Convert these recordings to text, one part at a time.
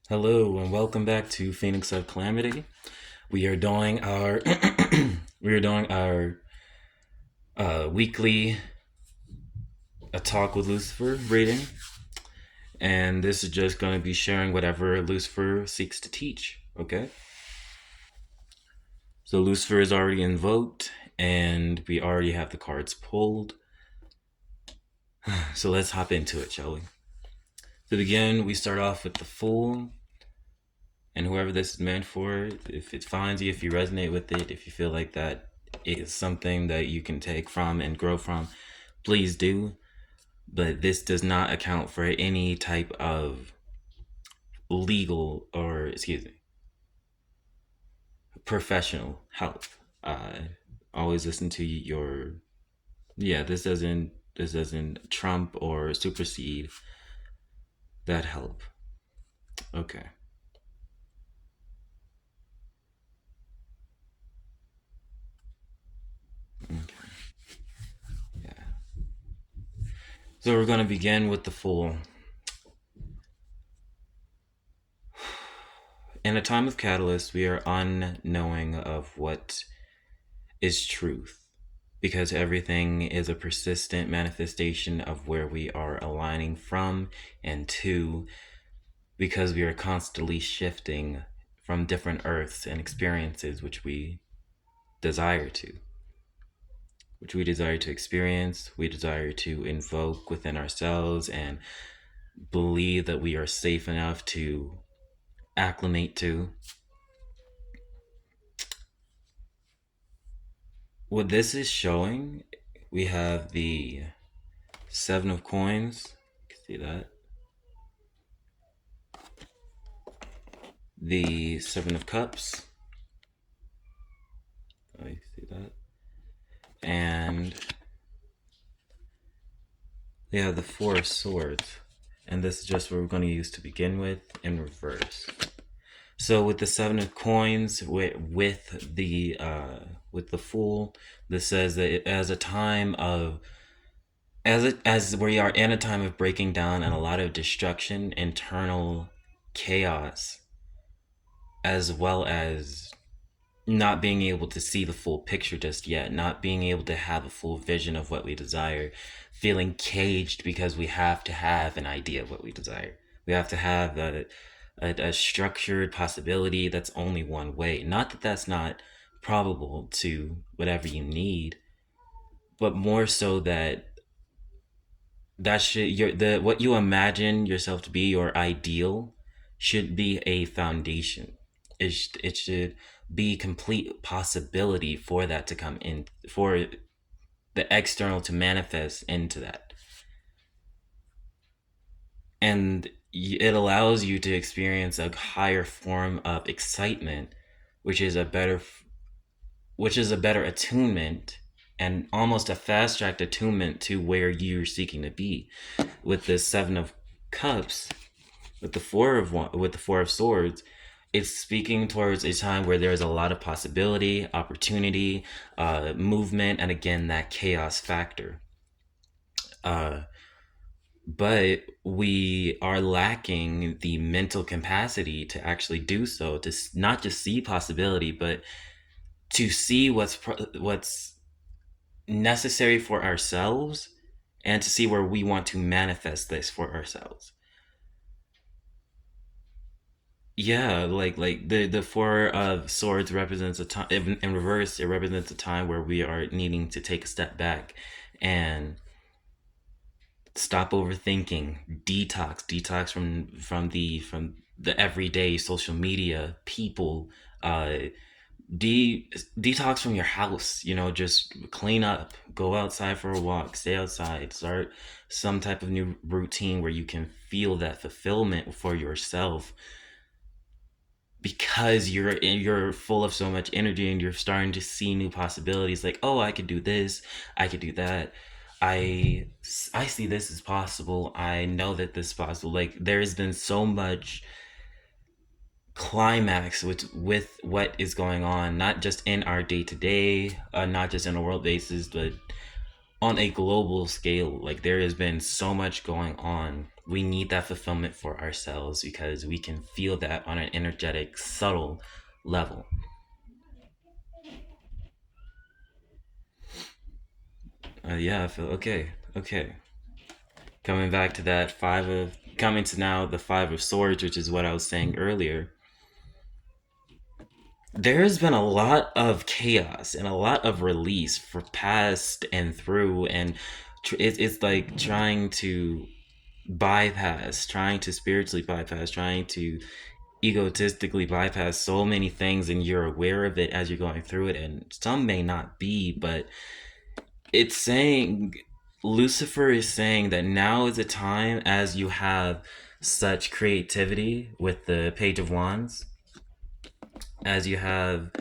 Hello and welcome back to Phoenix of Calamity. We are doing our weekly a talk with Lucifer reading, and this is just going to be sharing whatever Lucifer seeks to teach. Okay, so Lucifer is already invoked, and we already have the cards pulled. So let's hop into it, shall we? To begin, we start off with the Fool, and whoever this is meant for, if it finds you, if you resonate with it, if you feel like that is something that you can take from and grow from, please do. But this does not account for any type of legal or, excuse me, professional help. Always listen to your, yeah, this doesn't trump or supersede that help. Okay. Okay. Yeah. So we're going to begin with the Fool. In a time of catalyst, we are unknowing of what is truth because everything is a persistent manifestation of where we are aligning from and to, because we are constantly shifting from different earths and experiences desire to which we desire to experience, we desire to invoke within ourselves and believe that we are safe enough to acclimate to. What this is showing, we have the Seven of Coins. You can see that. The Seven of Cups. Oh, you see that. And they have the Four of Swords. And this is just what we're going to use to begin with in reverse. So with the Seven of Coins, with the Fool, this says that as a time of as we are in a time of breaking down and a lot of destruction, internal chaos, as well as not being able to see the full picture just yet, not being able to have a full vision of what we desire, feeling caged because we have to have an idea of what we desire. We have to have a structured possibility that's only one way. Not that that's not probable to whatever you need, but more so that that should your the what you imagine yourself to be, your ideal, should be a foundation. It should be complete possibility for that to come in, for the external to manifest into that. And it allows you to experience a higher form of excitement, which is a better attunement, and almost a fast tracked attunement to where you're seeking to be. With the Seven of Cups, with the Four of Swords, it's speaking towards a time where there's a lot of possibility, opportunity, movement, and again that chaos factor. Uh, but we are lacking the mental capacity to actually do so, to not just see possibility, but to see what's necessary for ourselves, and to see where we want to manifest this for ourselves. Yeah, like the Four of Swords represents a time, in reverse, it represents a time where we are needing to take a step back and stop overthinking, detox from the everyday social media people, uh detox from your house, just clean up, go outside for a walk, stay outside, start some type of new routine where you can feel that fulfillment for yourself, because you're full of so much energy and you're starting to see new possibilities, like, oh, I could do this, I could do that, I see this is possible, I know that this is possible. Like, there's been so much climax with what is going on, not just in our day to day, not just in a world basis, but on a global scale. Like, there has been so much going on We need that fulfillment for ourselves because we can feel that on an energetic, subtle level. Yeah, I feel okay. Okay. Coming back to that coming to now the five of swords, which is what I was saying earlier. There's been a lot of chaos and a lot of release for past and through, and it's like trying to bypass, trying to spiritually bypass, trying to egotistically bypass so many things, and you're aware of it as you're going through it, and some may not be, but it's saying Lucifer is saying that now is a time as you have such creativity with the Page of Wands, as you have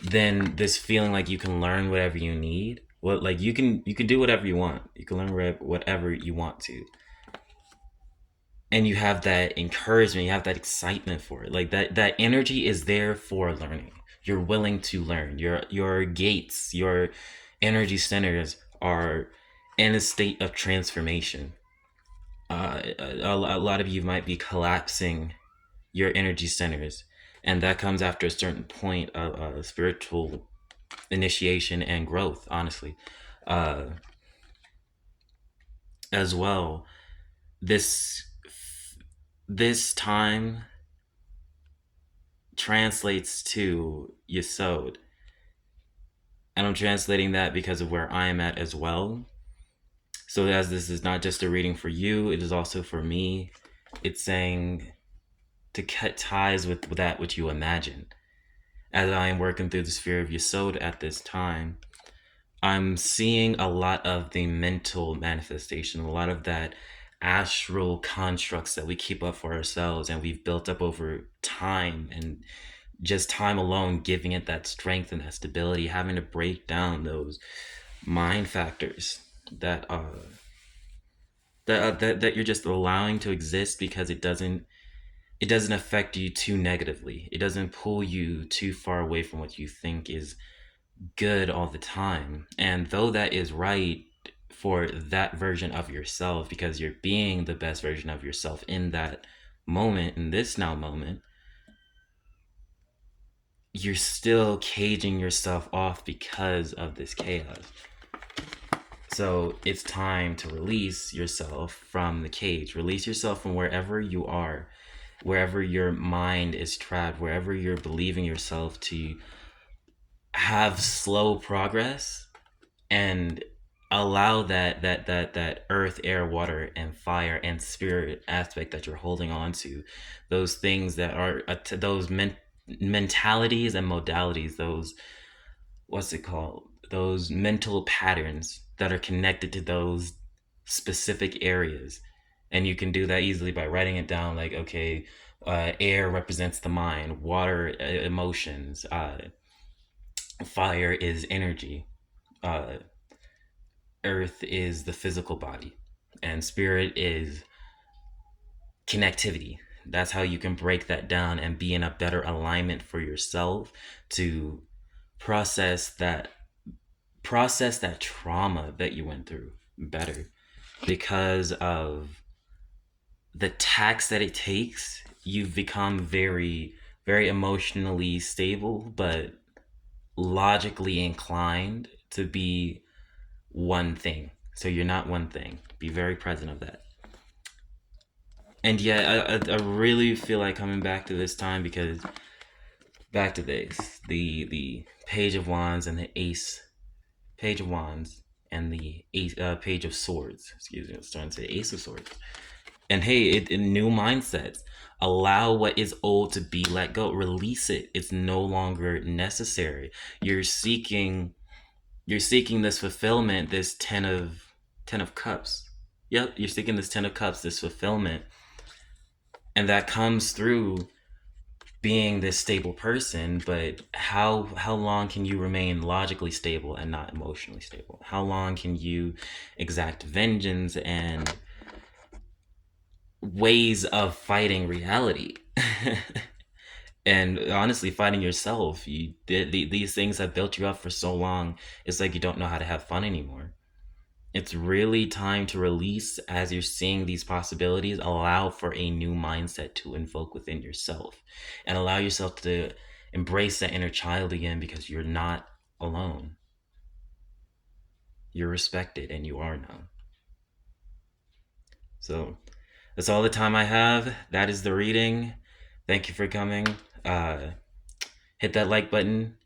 then this feeling like you can learn whatever you need. What like you can do whatever you want. You can learn whatever you want to, and you have that encouragement. You have that excitement for it. Like that energy is there for learning. You're willing to learn. Your gates, your energy centers are in a state of transformation. A lot of you might be collapsing your energy centers, and that comes after a certain point of spiritual initiation and growth, honestly. uh as well, this this time translates to Yesod, and I'm translating that because of where I am at as well. So as this is not just a reading for you, it is also for me. It's saying to cut ties with that which you imagine. As I am working through the sphere of Yesod at this time, I'm seeing a lot of the mental manifestation, a lot of that astral constructs that we keep up for ourselves and we've built up over time, and just time alone giving it that strength and that stability, having to break down those mind factors that you're just allowing to exist because it doesn't affect you too negatively. It doesn't pull you too far away from what you think is good all the time. And though that is right for that version of yourself, because you're being the best version of yourself in that moment, in this now moment, you're still caging yourself off because of this chaos. So it's time to release yourself from the cage. Release yourself from wherever you are, wherever your mind is trapped, wherever you're believing yourself to have slow progress, and allow that earth, air, water, and fire and spirit aspect that you're holding on to, those things that are those mentalities and modalities, those, what's it called, those mental patterns that are connected to those specific areas. And you can do that easily by writing it down, like, okay, air represents the mind, water, emotions, fire is energy, uh, earth is the physical body, and spirit is connectivity. That's how you can break that down and be in a better alignment for yourself to process that trauma that you went through better, because of the tax that it takes. You've become very, very emotionally stable but logically inclined to be one thing. So you're not one thing. Be very present of that. And yeah, I really feel like coming back to this time, because back to this, the Page of Wands and the Ace, Page of Wands and the Ace, Page of Swords. Excuse me, I was trying to say Ace of Swords. And hey, new mindsets. Allow what is old to be let go. Release it. It's no longer necessary. You're seeking this fulfillment, this ten of cups. Yep, you're seeking this 10 of cups, this fulfillment, and that comes through being this stable person. But how long can you remain logically stable and not emotionally stable? How long can you exact vengeance and ways of fighting reality? And honestly, fighting yourself. These things have built you up for so long. It's like you don't know how to have fun anymore. It's really time to release as you're seeing these possibilities. Allow for a new mindset to invoke within yourself and allow yourself to embrace that inner child again because you're not alone. You're respected and you are known. So that's all the time I have. That is the reading. Thank you for coming. Hit that like button,